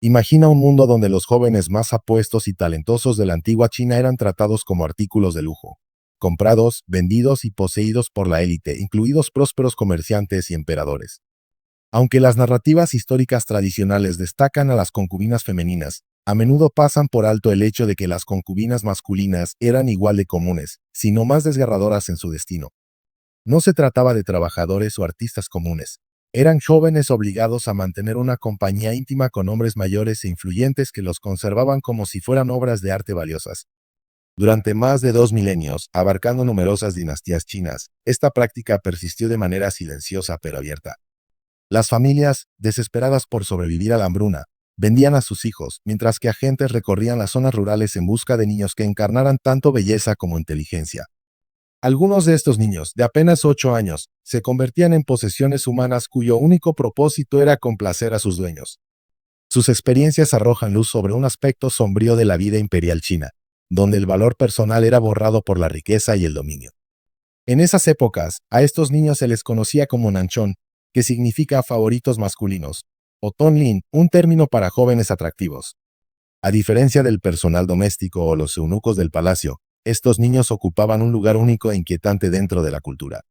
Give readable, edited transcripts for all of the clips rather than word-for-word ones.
Imagina un mundo donde los jóvenes más apuestos y talentosos de la antigua China eran tratados como artículos de lujo, comprados, vendidos y poseídos por la élite, incluidos prósperos comerciantes y emperadores. Aunque las narrativas históricas tradicionales destacan a las concubinas femeninas, a menudo pasan por alto el hecho de que las concubinas masculinas eran igual de comunes, sino más desgarradoras en su destino. No se trataba de trabajadores o artistas comunes. Eran jóvenes obligados a mantener una compañía íntima con hombres mayores e influyentes que los conservaban como si fueran obras de arte valiosas. Durante más de 2 milenios, abarcando numerosas dinastías chinas, esta práctica persistió de manera silenciosa pero abierta. Las familias, desesperadas por sobrevivir a la hambruna, vendían a sus hijos, mientras que agentes recorrían las zonas rurales en busca de niños que encarnaran tanto belleza como inteligencia. Algunos de estos niños, de apenas 8 años, se convertían en posesiones humanas cuyo único propósito era complacer a sus dueños. Sus experiencias arrojan luz sobre un aspecto sombrío de la vida imperial china, donde el valor personal era borrado por la riqueza y el dominio. En esas épocas, a estos niños se les conocía como nanchón, que significa favoritos masculinos, o tonlin, un término para jóvenes atractivos. A diferencia del personal doméstico o los eunucos del palacio, estos niños ocupaban un lugar único e inquietante dentro de la cultura.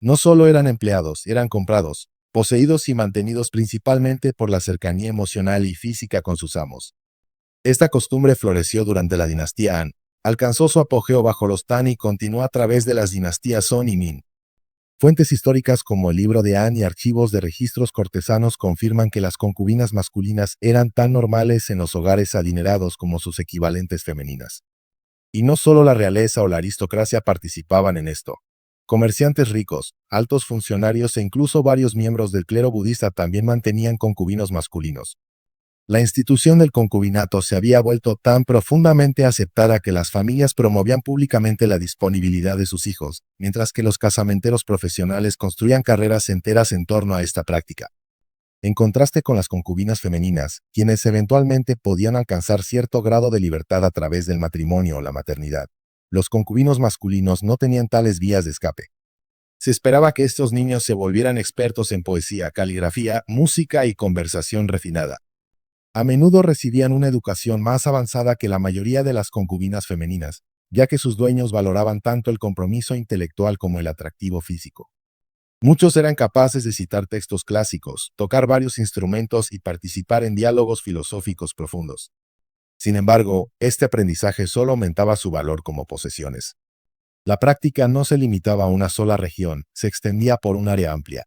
No solo eran empleados, eran comprados, poseídos y mantenidos principalmente por la cercanía emocional y física con sus amos. Esta costumbre floreció durante la dinastía Han, alcanzó su apogeo bajo los Tang y continuó a través de las dinastías Song y Ming. Fuentes históricas como el libro de Han y archivos de registros cortesanos confirman que las concubinas masculinas eran tan normales en los hogares adinerados como sus equivalentes femeninas. Y no solo la realeza o la aristocracia participaban en esto. Comerciantes ricos, altos funcionarios e incluso varios miembros del clero budista también mantenían concubinos masculinos. La institución del concubinato se había vuelto tan profundamente aceptada que las familias promovían públicamente la disponibilidad de sus hijos, mientras que los casamenteros profesionales construían carreras enteras en torno a esta práctica. En contraste con las concubinas femeninas, quienes eventualmente podían alcanzar cierto grado de libertad a través del matrimonio o la maternidad, los concubinos masculinos no tenían tales vías de escape. Se esperaba que estos niños se volvieran expertos en poesía, caligrafía, música y conversación refinada. A menudo recibían una educación más avanzada que la mayoría de las concubinas femeninas, ya que sus dueños valoraban tanto el compromiso intelectual como el atractivo físico. Muchos eran capaces de citar textos clásicos, tocar varios instrumentos y participar en diálogos filosóficos profundos. Sin embargo, este aprendizaje solo aumentaba su valor como posesiones. La práctica no se limitaba a una sola región, se extendía por un área amplia.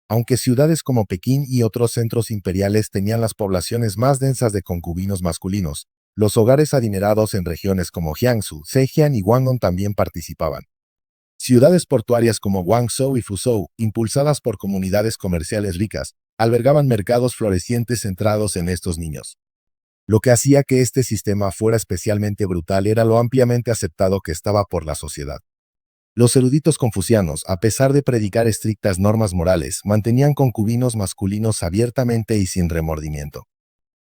Aunque ciudades como Pekín y otros centros imperiales tenían las poblaciones más densas de concubinos masculinos, los hogares adinerados en regiones como Jiangsu, Zhejiang y Guangdong también participaban. Ciudades portuarias como Guangzhou y Fuzhou, impulsadas por comunidades comerciales ricas, albergaban mercados florecientes centrados en estos niños. Lo que hacía que este sistema fuera especialmente brutal era lo ampliamente aceptado que estaba por la sociedad. Los eruditos confucianos, a pesar de predicar estrictas normas morales, mantenían concubinos masculinos abiertamente y sin remordimiento.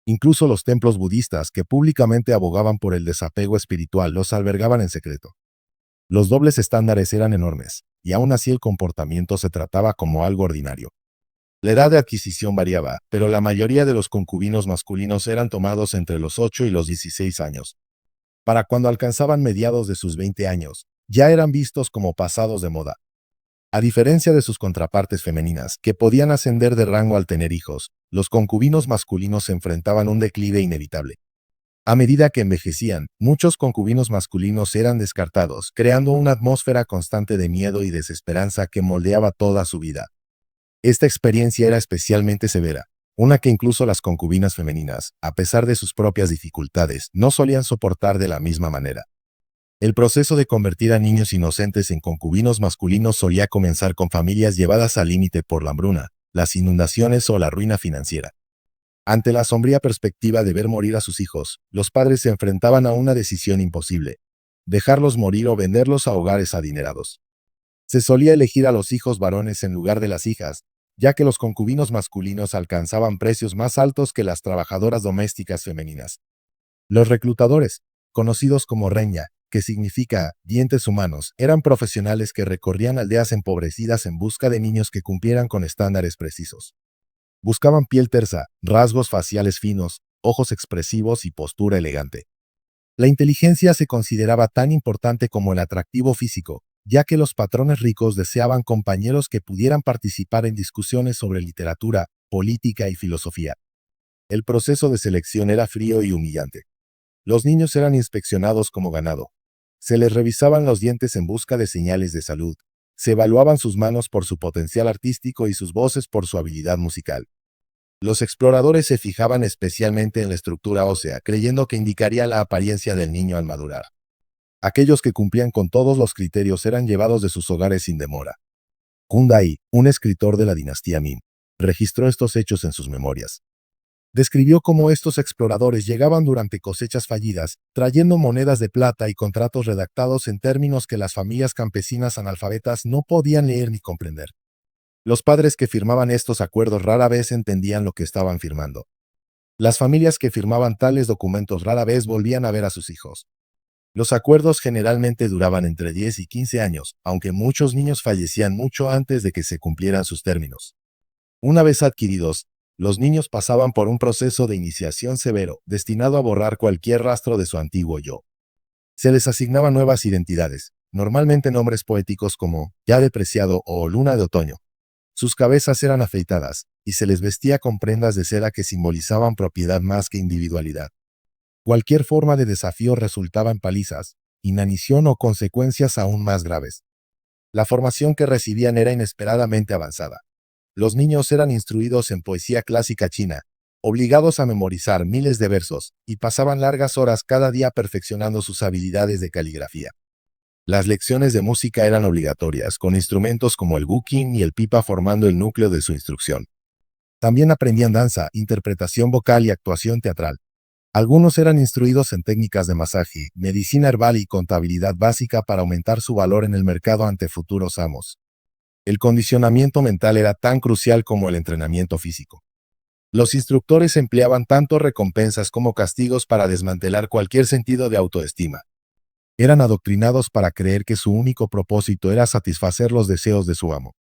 Incluso los templos budistas, que públicamente abogaban por el desapego espiritual, los albergaban en secreto. Los dobles estándares eran enormes, y aún así el comportamiento se trataba como algo ordinario. La edad de adquisición variaba, pero la mayoría de los concubinos masculinos eran tomados entre los 8 y los 16 años. Para cuando alcanzaban mediados de sus 20 años, ya eran vistos como pasados de moda. A diferencia de sus contrapartes femeninas, que podían ascender de rango al tener hijos, los concubinos masculinos se enfrentaban a un declive inevitable. A medida que envejecían, muchos concubinos masculinos eran descartados, creando una atmósfera constante de miedo y desesperanza que moldeaba toda su vida. Esta experiencia era especialmente severa, una que incluso las concubinas femeninas, a pesar de sus propias dificultades, no solían soportar de la misma manera. El proceso de convertir a niños inocentes en concubinos masculinos solía comenzar con familias llevadas al límite por la hambruna, las inundaciones o la ruina financiera. Ante la sombría perspectiva de ver morir a sus hijos, los padres se enfrentaban a una decisión imposible: dejarlos morir o venderlos a hogares adinerados. Se solía elegir a los hijos varones en lugar de las hijas, ya que los concubinos masculinos alcanzaban precios más altos que las trabajadoras domésticas femeninas. Los reclutadores, conocidos como reña, que significa dientes humanos, eran profesionales que recorrían aldeas empobrecidas en busca de niños que cumplieran con estándares precisos. Buscaban piel tersa, rasgos faciales finos, ojos expresivos y postura elegante. La inteligencia se consideraba tan importante como el atractivo físico, ya que los patrones ricos deseaban compañeros que pudieran participar en discusiones sobre literatura, política y filosofía. El proceso de selección era frío y humillante. Los niños eran inspeccionados como ganado. Se les revisaban los dientes en busca de señales de salud. Se evaluaban sus manos por su potencial artístico y sus voces por su habilidad musical. Los exploradores se fijaban especialmente en la estructura ósea, creyendo que indicaría la apariencia del niño al madurar. Aquellos que cumplían con todos los criterios eran llevados de sus hogares sin demora. Kundai, un escritor de la dinastía Ming, registró estos hechos en sus memorias. Describió cómo estos exploradores llegaban durante cosechas fallidas, trayendo monedas de plata y contratos redactados en términos que las familias campesinas analfabetas no podían leer ni comprender. Los padres que firmaban estos acuerdos rara vez entendían lo que estaban firmando. Las familias que firmaban tales documentos rara vez volvían a ver a sus hijos. Los acuerdos generalmente duraban entre 10 y 15 años, aunque muchos niños fallecían mucho antes de que se cumplieran sus términos. Una vez adquiridos, los niños pasaban por un proceso de iniciación severo, destinado a borrar cualquier rastro de su antiguo yo. Se les asignaban nuevas identidades, normalmente nombres poéticos como Ya depreciado o Luna de otoño. Sus cabezas eran afeitadas, y se les vestía con prendas de seda que simbolizaban propiedad más que individualidad. Cualquier forma de desafío resultaba en palizas, inanición o consecuencias aún más graves. La formación que recibían era inesperadamente avanzada. Los niños eran instruidos en poesía clásica china, obligados a memorizar miles de versos, y pasaban largas horas cada día perfeccionando sus habilidades de caligrafía. Las lecciones de música eran obligatorias, con instrumentos como el guqin y el pipa formando el núcleo de su instrucción. También aprendían danza, interpretación vocal y actuación teatral. Algunos eran instruidos en técnicas de masaje, medicina herbal y contabilidad básica para aumentar su valor en el mercado ante futuros amos. El condicionamiento mental era tan crucial como el entrenamiento físico. Los instructores empleaban tanto recompensas como castigos para desmantelar cualquier sentido de autoestima. Eran adoctrinados para creer que su único propósito era satisfacer los deseos de su amo.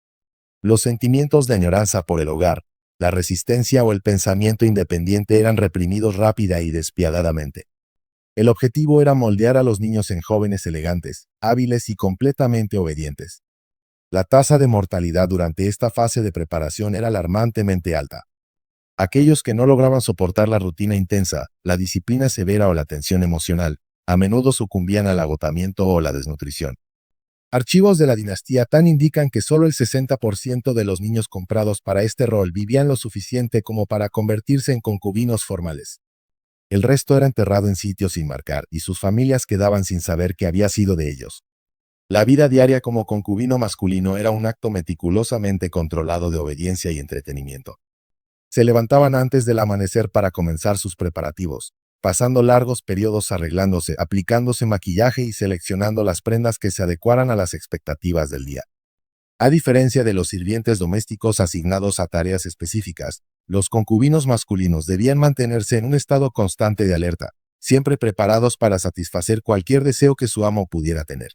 Los sentimientos de añoranza por el hogar, la resistencia o el pensamiento independiente eran reprimidos rápida y despiadadamente. El objetivo era moldear a los niños en jóvenes elegantes, hábiles y completamente obedientes. La tasa de mortalidad durante esta fase de preparación era alarmantemente alta. Aquellos que no lograban soportar la rutina intensa, la disciplina severa o la tensión emocional, a menudo sucumbían al agotamiento o la desnutrición. Archivos de la dinastía Tang indican que solo el 60% de los niños comprados para este rol vivían lo suficiente como para convertirse en concubinos formales. El resto era enterrado en sitios sin marcar y sus familias quedaban sin saber qué había sido de ellos. La vida diaria como concubino masculino era un acto meticulosamente controlado de obediencia y entretenimiento. Se levantaban antes del amanecer para comenzar sus preparativos, pasando largos periodos arreglándose, aplicándose maquillaje y seleccionando las prendas que se adecuaran a las expectativas del día. A diferencia de los sirvientes domésticos asignados a tareas específicas, los concubinos masculinos debían mantenerse en un estado constante de alerta, siempre preparados para satisfacer cualquier deseo que su amo pudiera tener.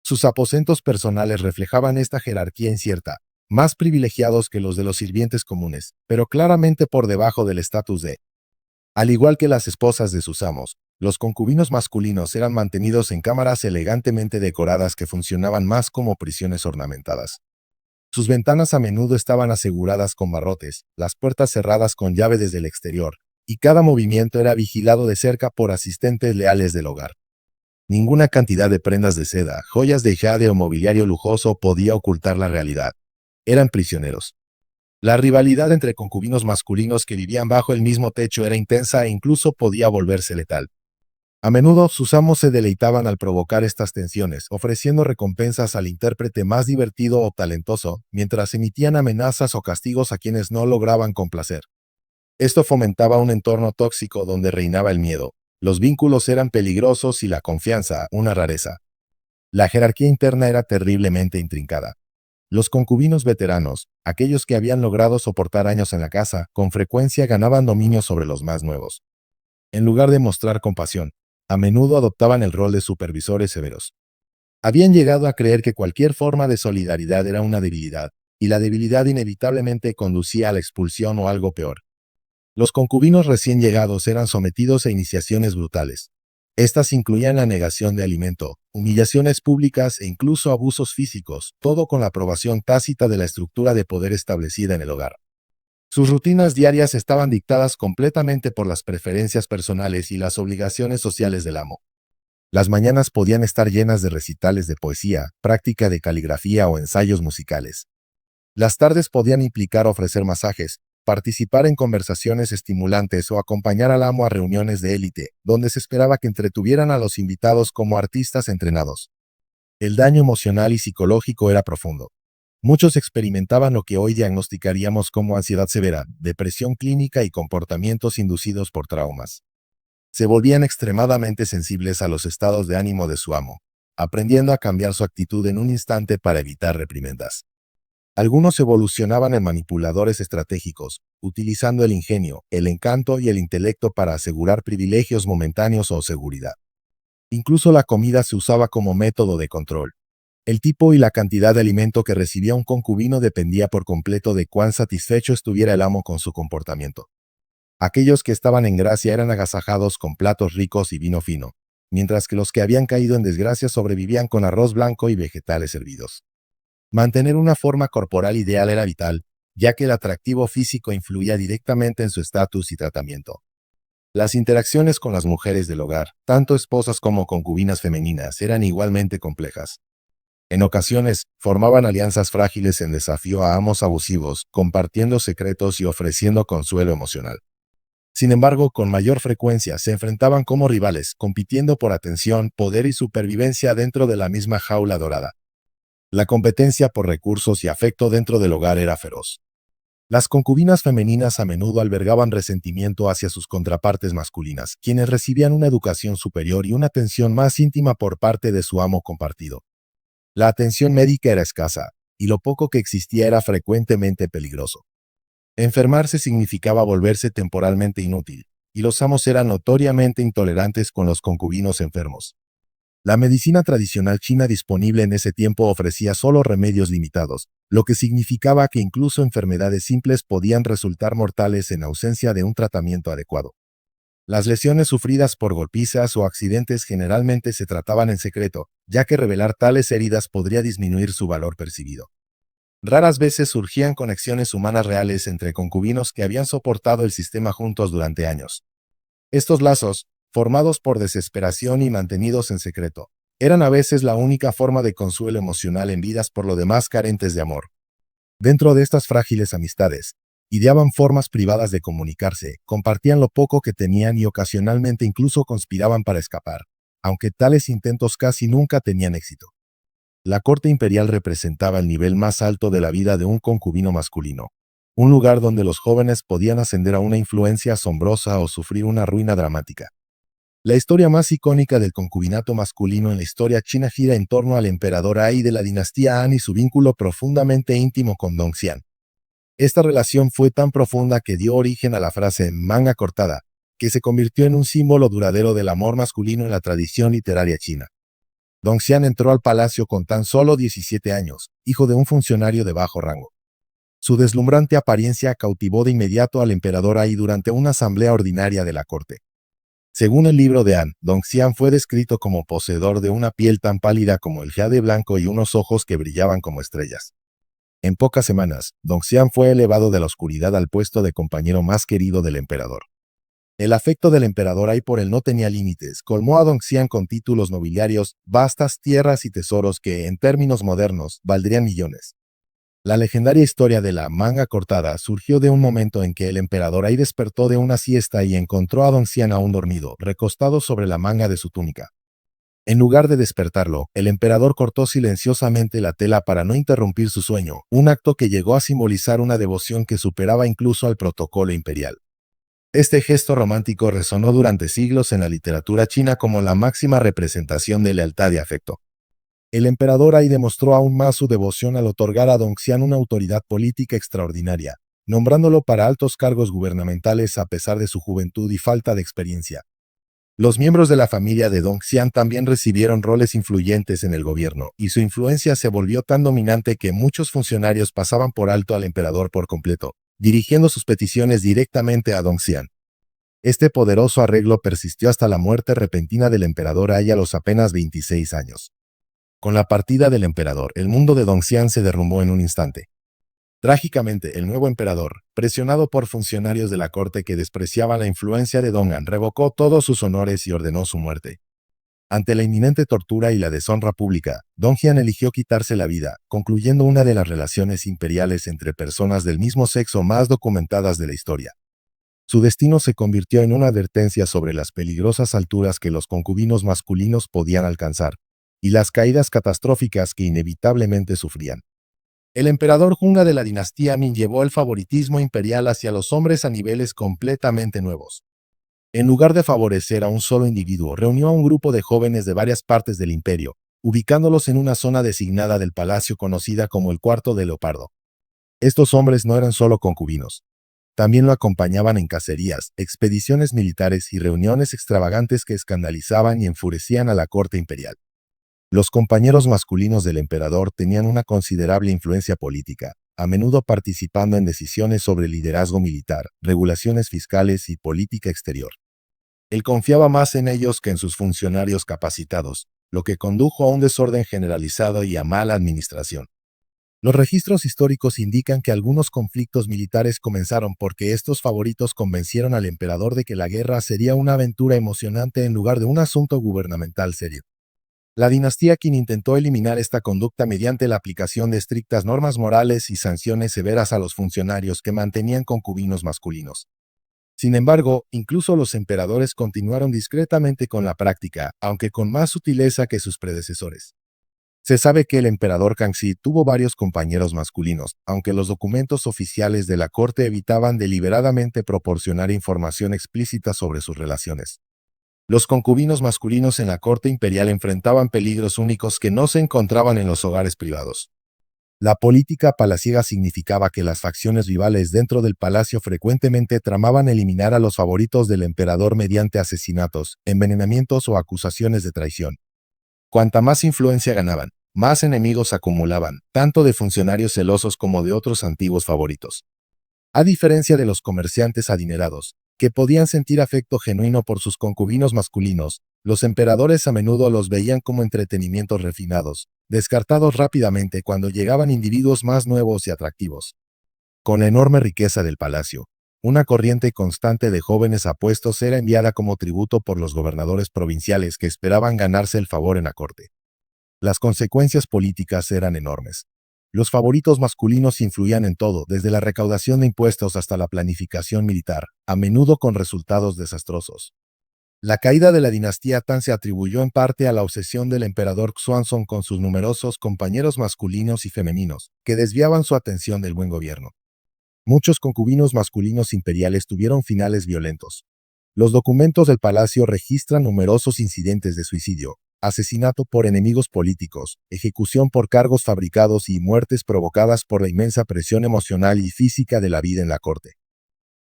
Sus aposentos personales reflejaban esta jerarquía incierta, más privilegiados que los de los sirvientes comunes, pero claramente por debajo del estatus de. Al igual que las esposas de sus amos, los concubinos masculinos eran mantenidos en cámaras elegantemente decoradas que funcionaban más como prisiones ornamentadas. Sus ventanas a menudo estaban aseguradas con barrotes, las puertas cerradas con llave desde el exterior, y cada movimiento era vigilado de cerca por asistentes leales del hogar. Ninguna cantidad de prendas de seda, joyas de jade o mobiliario lujoso podía ocultar la realidad. Eran prisioneros. La rivalidad entre concubinos masculinos que vivían bajo el mismo techo era intensa e incluso podía volverse letal. A menudo sus amos se deleitaban al provocar estas tensiones, ofreciendo recompensas al intérprete más divertido o talentoso, mientras emitían amenazas o castigos a quienes no lograban complacer. Esto fomentaba un entorno tóxico donde reinaba el miedo. Los vínculos eran peligrosos y la confianza, una rareza. La jerarquía interna era terriblemente intrincada. Los concubinos veteranos, aquellos que habían logrado soportar años en la casa, con frecuencia ganaban dominio sobre los más nuevos. En lugar de mostrar compasión, a menudo adoptaban el rol de supervisores severos. Habían llegado a creer que cualquier forma de solidaridad era una debilidad, y la debilidad inevitablemente conducía a la expulsión o algo peor. Los concubinos recién llegados eran sometidos a iniciaciones brutales. Estas incluían la negación de alimento, humillaciones públicas e incluso abusos físicos, todo con la aprobación tácita de la estructura de poder establecida en el hogar. Sus rutinas diarias estaban dictadas completamente por las preferencias personales y las obligaciones sociales del amo. Las mañanas podían estar llenas de recitales de poesía, práctica de caligrafía o ensayos musicales. Las tardes podían implicar ofrecer masajes, participar en conversaciones estimulantes o acompañar al amo a reuniones de élite, donde se esperaba que entretuvieran a los invitados como artistas entrenados. El daño emocional y psicológico era profundo. Muchos experimentaban lo que hoy diagnosticaríamos como ansiedad severa, depresión clínica y comportamientos inducidos por traumas. Se volvían extremadamente sensibles a los estados de ánimo de su amo, aprendiendo a cambiar su actitud en un instante para evitar reprimendas. Algunos evolucionaban en manipuladores estratégicos, utilizando el ingenio, el encanto y el intelecto para asegurar privilegios momentáneos o seguridad. Incluso la comida se usaba como método de control. El tipo y la cantidad de alimento que recibía un concubino dependía por completo de cuán satisfecho estuviera el amo con su comportamiento. Aquellos que estaban en gracia eran agasajados con platos ricos y vino fino, mientras que los que habían caído en desgracia sobrevivían con arroz blanco y vegetales hervidos. Mantener una forma corporal ideal era vital, ya que el atractivo físico influía directamente en su estatus y tratamiento. Las interacciones con las mujeres del hogar, tanto esposas como concubinas femeninas, eran igualmente complejas. En ocasiones, formaban alianzas frágiles en desafío a amos abusivos, compartiendo secretos y ofreciendo consuelo emocional. Sin embargo, con mayor frecuencia se enfrentaban como rivales, compitiendo por atención, poder y supervivencia dentro de la misma jaula dorada. La competencia por recursos y afecto dentro del hogar era feroz. Las concubinas femeninas a menudo albergaban resentimiento hacia sus contrapartes masculinas, quienes recibían una educación superior y una atención más íntima por parte de su amo compartido. La atención médica era escasa, y lo poco que existía era frecuentemente peligroso. Enfermarse significaba volverse temporalmente inútil, y los amos eran notoriamente intolerantes con los concubinos enfermos. La medicina tradicional china disponible en ese tiempo ofrecía solo remedios limitados, lo que significaba que incluso enfermedades simples podían resultar mortales en ausencia de un tratamiento adecuado. Las lesiones sufridas por golpizas o accidentes generalmente se trataban en secreto, ya que revelar tales heridas podría disminuir su valor percibido. Raras veces surgían conexiones humanas reales entre concubinos que habían soportado el sistema juntos durante años. Estos lazos, formados por desesperación y mantenidos en secreto, eran a veces la única forma de consuelo emocional en vidas por lo demás carentes de amor. Dentro de estas frágiles amistades, ideaban formas privadas de comunicarse, compartían lo poco que tenían y ocasionalmente incluso conspiraban para escapar, aunque tales intentos casi nunca tenían éxito. La corte imperial representaba el nivel más alto de la vida de un concubino masculino, un lugar donde los jóvenes podían ascender a una influencia asombrosa o sufrir una ruina dramática. La historia más icónica del concubinato masculino en la historia china gira en torno al emperador Ai de la dinastía Han y su vínculo profundamente íntimo con Dongxian. Esta relación fue tan profunda que dio origen a la frase manga cortada, que se convirtió en un símbolo duradero del amor masculino en la tradición literaria china. Dongxian entró al palacio con tan solo 17 años, hijo de un funcionario de bajo rango. Su deslumbrante apariencia cautivó de inmediato al emperador Ai durante una asamblea ordinaria de la corte. Según el libro de Han, Dongxian fue descrito como poseedor de una piel tan pálida como el jade blanco y unos ojos que brillaban como estrellas. En pocas semanas, Dongxian fue elevado de la oscuridad al puesto de compañero más querido del emperador. El afecto del emperador Ai por él no tenía límites, colmó a Dongxian con títulos nobiliarios, vastas tierras y tesoros que, en términos modernos, valdrían millones. La legendaria historia de la manga cortada surgió de un momento en que el emperador Ai despertó de una siesta y encontró a Dongxian aún dormido, recostado sobre la manga de su túnica. En lugar de despertarlo, el emperador cortó silenciosamente la tela para no interrumpir su sueño, un acto que llegó a simbolizar una devoción que superaba incluso al protocolo imperial. Este gesto romántico resonó durante siglos en la literatura china como la máxima representación de lealtad y afecto. El emperador Ai demostró aún más su devoción al otorgar a Dongxian una autoridad política extraordinaria, nombrándolo para altos cargos gubernamentales a pesar de su juventud y falta de experiencia. Los miembros de la familia de Dongxian también recibieron roles influyentes en el gobierno, y su influencia se volvió tan dominante que muchos funcionarios pasaban por alto al emperador por completo, dirigiendo sus peticiones directamente a Dongxian. Este poderoso arreglo persistió hasta la muerte repentina del emperador Ai a los apenas 26 años. Con la partida del emperador, el mundo de Dongxian se derrumbó en un instante. Trágicamente, el nuevo emperador, presionado por funcionarios de la corte que despreciaban la influencia de Dong'an, revocó todos sus honores y ordenó su muerte. Ante la inminente tortura y la deshonra pública, Dongjian eligió quitarse la vida, concluyendo una de las relaciones imperiales entre personas del mismo sexo más documentadas de la historia. Su destino se convirtió en una advertencia sobre las peligrosas alturas que los concubinos masculinos podían alcanzar, y las caídas catastróficas que inevitablemente sufrían. El emperador Junga de la dinastía Ming llevó el favoritismo imperial hacia los hombres a niveles completamente nuevos. En lugar de favorecer a un solo individuo, reunió a un grupo de jóvenes de varias partes del imperio, ubicándolos en una zona designada del palacio conocida como el Cuarto de Leopardo. Estos hombres no eran solo concubinos. También lo acompañaban en cacerías, expediciones militares y reuniones extravagantes que escandalizaban y enfurecían a la corte imperial. Los compañeros masculinos del emperador tenían una considerable influencia política, a menudo participando en decisiones sobre liderazgo militar, regulaciones fiscales y política exterior. Él confiaba más en ellos que en sus funcionarios capacitados, lo que condujo a un desorden generalizado y a mala administración. Los registros históricos indican que algunos conflictos militares comenzaron porque estos favoritos convencieron al emperador de que la guerra sería una aventura emocionante en lugar de un asunto gubernamental serio. La dinastía Qin intentó eliminar esta conducta mediante la aplicación de estrictas normas morales y sanciones severas a los funcionarios que mantenían concubinos masculinos. Sin embargo, incluso los emperadores continuaron discretamente con la práctica, aunque con más sutileza que sus predecesores. Se sabe que el emperador Kangxi tuvo varios compañeros masculinos, aunque los documentos oficiales de la corte evitaban deliberadamente proporcionar información explícita sobre sus relaciones. Los concubinos masculinos en la corte imperial enfrentaban peligros únicos que no se encontraban en los hogares privados. La política palaciega significaba que las facciones rivales dentro del palacio frecuentemente tramaban eliminar a los favoritos del emperador mediante asesinatos, envenenamientos o acusaciones de traición. Cuanta más influencia ganaban, más enemigos acumulaban, tanto de funcionarios celosos como de otros antiguos favoritos. A diferencia de los comerciantes adinerados, que podían sentir afecto genuino por sus concubinos masculinos, los emperadores a menudo los veían como entretenimientos refinados, descartados rápidamente cuando llegaban individuos más nuevos y atractivos. Con la enorme riqueza del palacio, una corriente constante de jóvenes apuestos era enviada como tributo por los gobernadores provinciales que esperaban ganarse el favor en la corte. Las consecuencias políticas eran enormes. Los favoritos masculinos influían en todo, desde la recaudación de impuestos hasta la planificación militar, a menudo con resultados desastrosos. La caída de la dinastía Tang se atribuyó en parte a la obsesión del emperador Xuanzong con sus numerosos compañeros masculinos y femeninos, que desviaban su atención del buen gobierno. Muchos concubinos masculinos imperiales tuvieron finales violentos. Los documentos del palacio registran numerosos incidentes de suicidio, asesinato por enemigos políticos, ejecución por cargos fabricados y muertes provocadas por la inmensa presión emocional y física de la vida en la corte.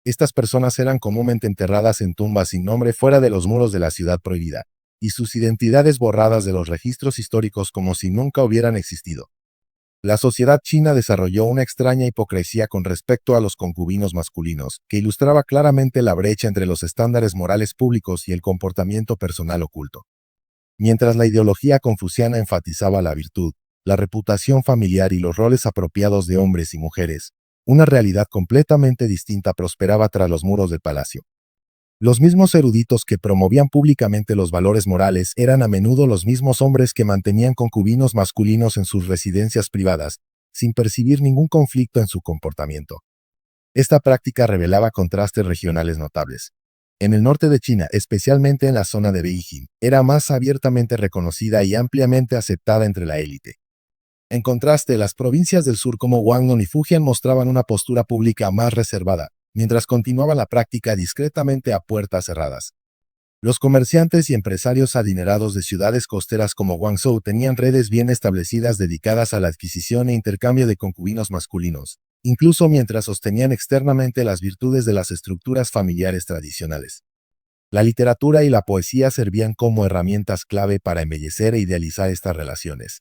Estas personas eran comúnmente enterradas en tumbas sin nombre fuera de los muros de la ciudad prohibida, y sus identidades borradas de los registros históricos como si nunca hubieran existido. La sociedad china desarrolló una extraña hipocresía con respecto a los concubinos masculinos, que ilustraba claramente la brecha entre los estándares morales públicos y el comportamiento personal oculto. Mientras la ideología confuciana enfatizaba la virtud, la reputación familiar y los roles apropiados de hombres y mujeres, una realidad completamente distinta prosperaba tras los muros del palacio. Los mismos eruditos que promovían públicamente los valores morales eran a menudo los mismos hombres que mantenían concubinos masculinos en sus residencias privadas, sin percibir ningún conflicto en su comportamiento. Esta práctica revelaba contrastes regionales notables. En el norte de China, especialmente en la zona de Beijing, era más abiertamente reconocida y ampliamente aceptada entre la élite. En contraste, las provincias del sur como Guangdong y Fujian mostraban una postura pública más reservada, mientras continuaba la práctica discretamente a puertas cerradas. Los comerciantes y empresarios adinerados de ciudades costeras como Guangzhou tenían redes bien establecidas dedicadas a la adquisición e intercambio de concubinos masculinos, incluso mientras sostenían externamente las virtudes de las estructuras familiares tradicionales. La literatura y la poesía servían como herramientas clave para embellecer e idealizar estas relaciones.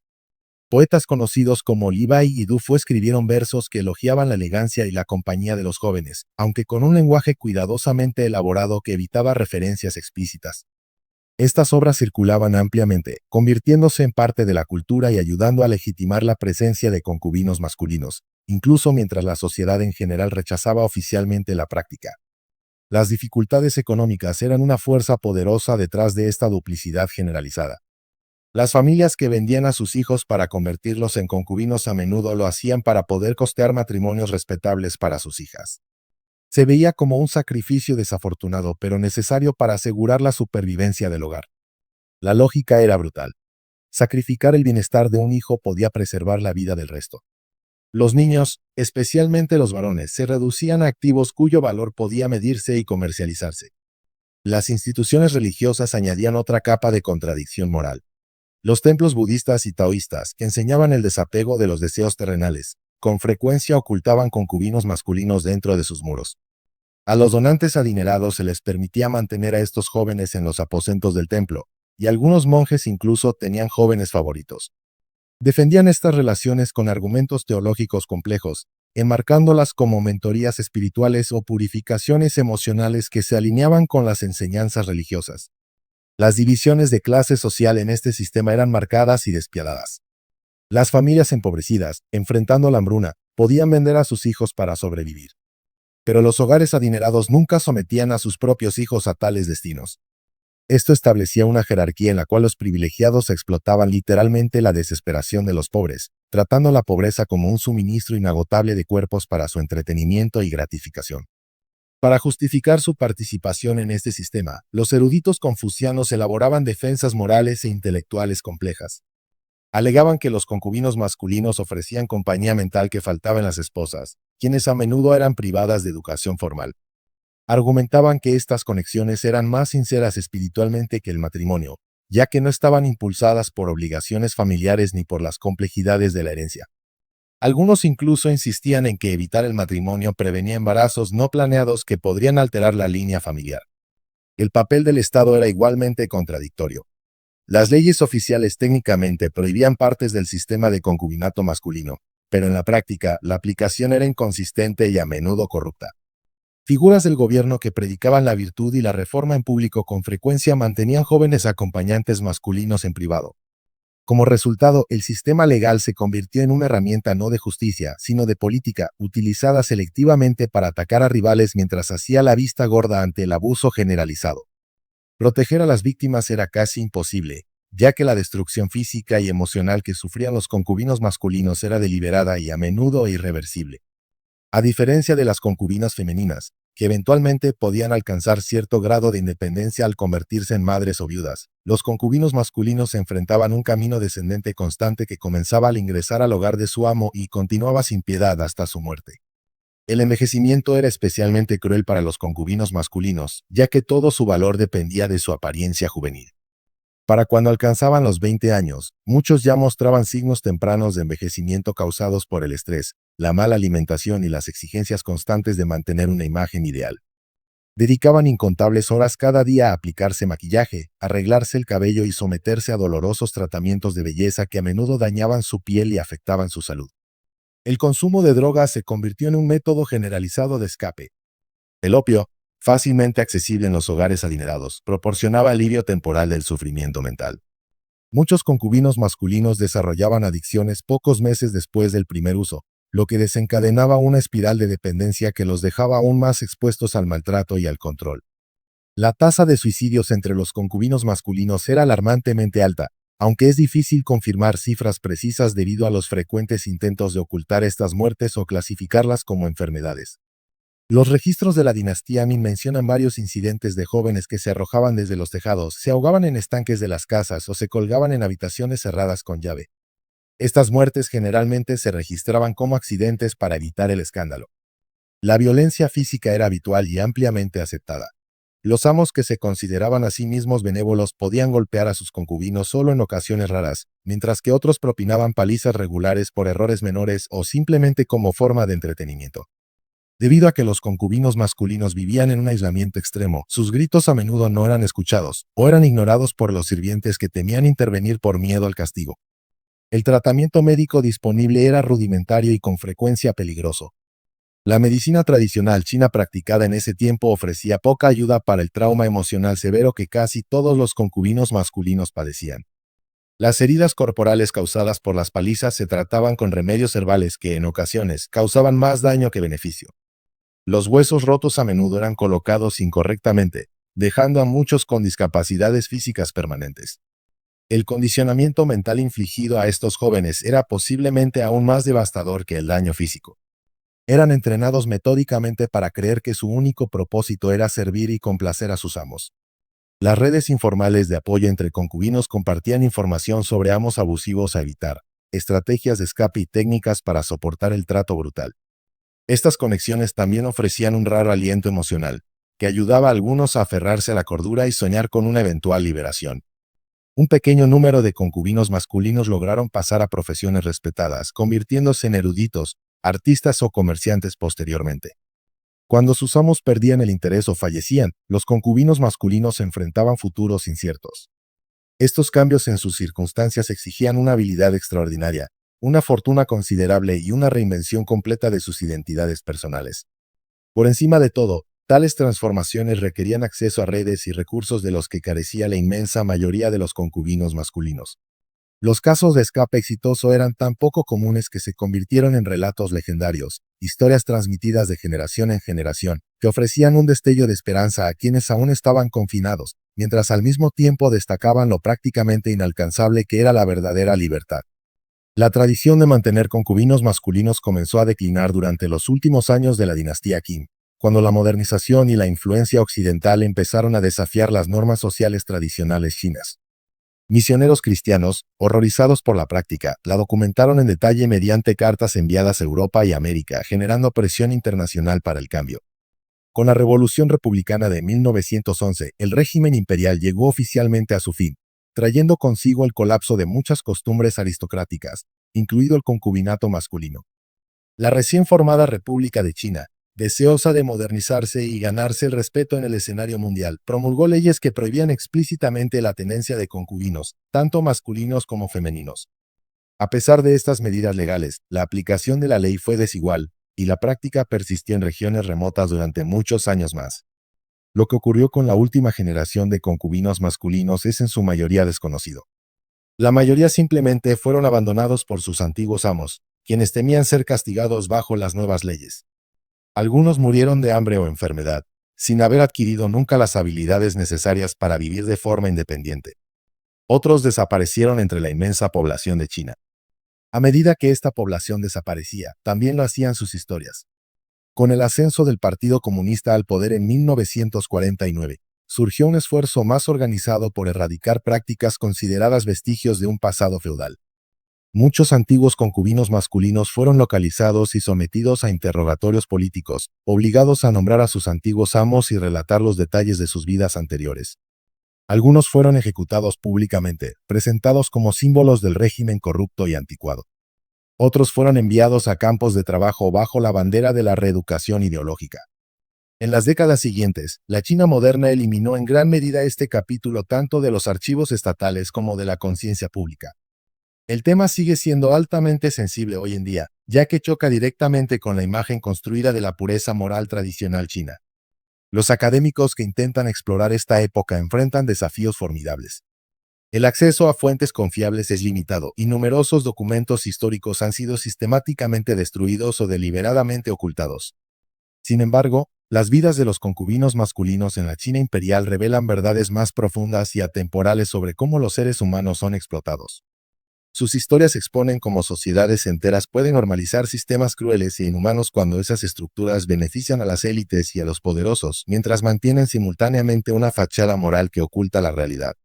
Poetas conocidos como Levi y Dufo escribieron versos que elogiaban la elegancia y la compañía de los jóvenes, aunque con un lenguaje cuidadosamente elaborado que evitaba referencias explícitas. Estas obras circulaban ampliamente, convirtiéndose en parte de la cultura y ayudando a legitimar la presencia de concubinos masculinos, incluso mientras la sociedad en general rechazaba oficialmente la práctica. Las dificultades económicas eran una fuerza poderosa detrás de esta duplicidad generalizada. Las familias que vendían a sus hijos para convertirlos en concubinos a menudo lo hacían para poder costear matrimonios respetables para sus hijas. Se veía como un sacrificio desafortunado pero necesario para asegurar la supervivencia del hogar. La lógica era brutal. Sacrificar el bienestar de un hijo podía preservar la vida del resto. Los niños, especialmente los varones, se reducían a activos cuyo valor podía medirse y comercializarse. Las instituciones religiosas añadían otra capa de contradicción moral. Los templos budistas y taoístas, que enseñaban el desapego de los deseos terrenales, con frecuencia ocultaban concubinos masculinos dentro de sus muros. A los donantes adinerados se les permitía mantener a estos jóvenes en los aposentos del templo, y algunos monjes incluso tenían jóvenes favoritos. Defendían estas relaciones con argumentos teológicos complejos, enmarcándolas como mentorías espirituales o purificaciones emocionales que se alineaban con las enseñanzas religiosas. Las divisiones de clase social en este sistema eran marcadas y despiadadas. Las familias empobrecidas, enfrentando la hambruna, podían vender a sus hijos para sobrevivir. Pero los hogares adinerados nunca sometían a sus propios hijos a tales destinos. Esto establecía una jerarquía en la cual los privilegiados explotaban literalmente la desesperación de los pobres, tratando la pobreza como un suministro inagotable de cuerpos para su entretenimiento y gratificación. Para justificar su participación en este sistema, los eruditos confucianos elaboraban defensas morales e intelectuales complejas. Alegaban que los concubinos masculinos ofrecían compañía mental que faltaba en las esposas, quienes a menudo eran privadas de educación formal. Argumentaban que estas conexiones eran más sinceras espiritualmente que el matrimonio, ya que no estaban impulsadas por obligaciones familiares ni por las complejidades de la herencia. Algunos incluso insistían en que evitar el matrimonio prevenía embarazos no planeados que podrían alterar la línea familiar. El papel del Estado era igualmente contradictorio. Las leyes oficiales técnicamente prohibían partes del sistema de concubinato masculino, pero en la práctica la aplicación era inconsistente y a menudo corrupta. Figuras del gobierno que predicaban la virtud y la reforma en público con frecuencia mantenían jóvenes acompañantes masculinos en privado. Como resultado, el sistema legal se convirtió en una herramienta no de justicia, sino de política, utilizada selectivamente para atacar a rivales mientras hacía la vista gorda ante el abuso generalizado. Proteger a las víctimas era casi imposible, ya que la destrucción física y emocional que sufrían los concubinos masculinos era deliberada y a menudo irreversible. A diferencia de las concubinas femeninas, que eventualmente podían alcanzar cierto grado de independencia al convertirse en madres o viudas, los concubinos masculinos se enfrentaban a un camino descendente constante que comenzaba al ingresar al hogar de su amo y continuaba sin piedad hasta su muerte. El envejecimiento era especialmente cruel para los concubinos masculinos, ya que todo su valor dependía de su apariencia juvenil. Para cuando alcanzaban los 20 años, muchos ya mostraban signos tempranos de envejecimiento causados por el estrés, la mala alimentación y las exigencias constantes de mantener una imagen ideal. Dedicaban incontables horas cada día a aplicarse maquillaje, arreglarse el cabello y someterse a dolorosos tratamientos de belleza que a menudo dañaban su piel y afectaban su salud. El consumo de drogas se convirtió en un método generalizado de escape. El opio, fácilmente accesible en los hogares adinerados, proporcionaba alivio temporal del sufrimiento mental. Muchos concubinos masculinos desarrollaban adicciones pocos meses después del primer uso, lo que desencadenaba una espiral de dependencia que los dejaba aún más expuestos al maltrato y al control. La tasa de suicidios entre los concubinos masculinos era alarmantemente alta, aunque es difícil confirmar cifras precisas debido a los frecuentes intentos de ocultar estas muertes o clasificarlas como enfermedades. Los registros de la dinastía Min mencionan varios incidentes de jóvenes que se arrojaban desde los tejados, se ahogaban en estanques de las casas o se colgaban en habitaciones cerradas con llave. Estas muertes generalmente se registraban como accidentes para evitar el escándalo. La violencia física era habitual y ampliamente aceptada. Los amos que se consideraban a sí mismos benévolos podían golpear a sus concubinos solo en ocasiones raras, mientras que otros propinaban palizas regulares por errores menores o simplemente como forma de entretenimiento. Debido a que los concubinos masculinos vivían en un aislamiento extremo, sus gritos a menudo no eran escuchados, o eran ignorados por los sirvientes que temían intervenir por miedo al castigo. El tratamiento médico disponible era rudimentario y con frecuencia peligroso. La medicina tradicional china practicada en ese tiempo ofrecía poca ayuda para el trauma emocional severo que casi todos los concubinos masculinos padecían. Las heridas corporales causadas por las palizas se trataban con remedios herbales que, en ocasiones, causaban más daño que beneficio. Los huesos rotos a menudo eran colocados incorrectamente, dejando a muchos con discapacidades físicas permanentes. El condicionamiento mental infligido a estos jóvenes era posiblemente aún más devastador que el daño físico. Eran entrenados metódicamente para creer que su único propósito era servir y complacer a sus amos. Las redes informales de apoyo entre concubinos compartían información sobre amos abusivos a evitar, estrategias de escape y técnicas para soportar el trato brutal. Estas conexiones también ofrecían un raro aliento emocional, que ayudaba a algunos a aferrarse a la cordura y soñar con una eventual liberación. Un pequeño número de concubinos masculinos lograron pasar a profesiones respetadas, convirtiéndose en eruditos, artistas o comerciantes posteriormente. Cuando sus amos perdían el interés o fallecían, los concubinos masculinos enfrentaban futuros inciertos. Estos cambios en sus circunstancias exigían una habilidad extraordinaria, una fortuna considerable y una reinvención completa de sus identidades personales. Por encima de todo, tales transformaciones requerían acceso a redes y recursos de los que carecía la inmensa mayoría de los concubinos masculinos. Los casos de escape exitoso eran tan poco comunes que se convirtieron en relatos legendarios, historias transmitidas de generación en generación, que ofrecían un destello de esperanza a quienes aún estaban confinados, mientras al mismo tiempo destacaban lo prácticamente inalcanzable que era la verdadera libertad. La tradición de mantener concubinos masculinos comenzó a declinar durante los últimos años de la dinastía Qin, cuando la modernización y la influencia occidental empezaron a desafiar las normas sociales tradicionales chinas. Misioneros cristianos, horrorizados por la práctica, la documentaron en detalle mediante cartas enviadas a Europa y América, generando presión internacional para el cambio. Con la Revolución Republicana de 1911, el régimen imperial llegó oficialmente a su fin, trayendo consigo el colapso de muchas costumbres aristocráticas, incluido el concubinato masculino. La recién formada República de China, deseosa de modernizarse y ganarse el respeto en el escenario mundial, promulgó leyes que prohibían explícitamente la tenencia de concubinos, tanto masculinos como femeninos. A pesar de estas medidas legales, la aplicación de la ley fue desigual, y la práctica persistió en regiones remotas durante muchos años más. Lo que ocurrió con la última generación de concubinos masculinos es en su mayoría desconocido. La mayoría simplemente fueron abandonados por sus antiguos amos, quienes temían ser castigados bajo las nuevas leyes. Algunos murieron de hambre o enfermedad, sin haber adquirido nunca las habilidades necesarias para vivir de forma independiente. Otros desaparecieron entre la inmensa población de China. A medida que esta población desaparecía, también lo hacían sus historias. Con el ascenso del Partido Comunista al poder en 1949, surgió un esfuerzo más organizado por erradicar prácticas consideradas vestigios de un pasado feudal. Muchos antiguos concubinos masculinos fueron localizados y sometidos a interrogatorios políticos, obligados a nombrar a sus antiguos amos y relatar los detalles de sus vidas anteriores. Algunos fueron ejecutados públicamente, presentados como símbolos del régimen corrupto y anticuado. Otros fueron enviados a campos de trabajo bajo la bandera de la reeducación ideológica. En las décadas siguientes, la China moderna eliminó en gran medida este capítulo tanto de los archivos estatales como de la conciencia pública. El tema sigue siendo altamente sensible hoy en día, ya que choca directamente con la imagen construida de la pureza moral tradicional china. Los académicos que intentan explorar esta época enfrentan desafíos formidables. El acceso a fuentes confiables es limitado y numerosos documentos históricos han sido sistemáticamente destruidos o deliberadamente ocultados. Sin embargo, las vidas de los concubinos masculinos en la China imperial revelan verdades más profundas y atemporales sobre cómo los seres humanos son explotados. Sus historias exponen cómo sociedades enteras pueden normalizar sistemas crueles e inhumanos cuando esas estructuras benefician a las élites y a los poderosos, mientras mantienen simultáneamente una fachada moral que oculta la realidad.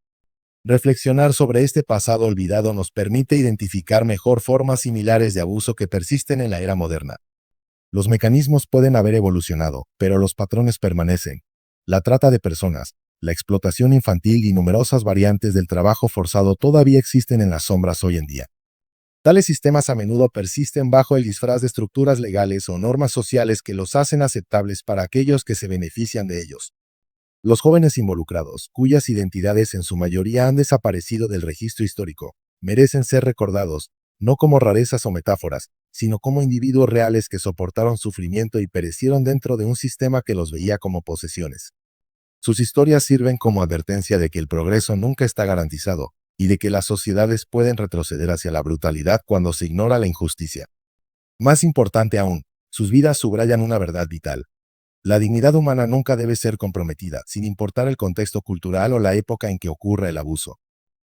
Reflexionar sobre este pasado olvidado nos permite identificar mejor formas similares de abuso que persisten en la era moderna. Los mecanismos pueden haber evolucionado, pero los patrones permanecen. La trata de personas, la explotación infantil y numerosas variantes del trabajo forzado todavía existen en las sombras hoy en día. Tales sistemas a menudo persisten bajo el disfraz de estructuras legales o normas sociales que los hacen aceptables para aquellos que se benefician de ellos. Los jóvenes involucrados, cuyas identidades en su mayoría han desaparecido del registro histórico, merecen ser recordados, no como rarezas o metáforas, sino como individuos reales que soportaron sufrimiento y perecieron dentro de un sistema que los veía como posesiones. Sus historias sirven como advertencia de que el progreso nunca está garantizado, y de que las sociedades pueden retroceder hacia la brutalidad cuando se ignora la injusticia. Más importante aún, sus vidas subrayan una verdad vital. La dignidad humana nunca debe ser comprometida, sin importar el contexto cultural o la época en que ocurra el abuso.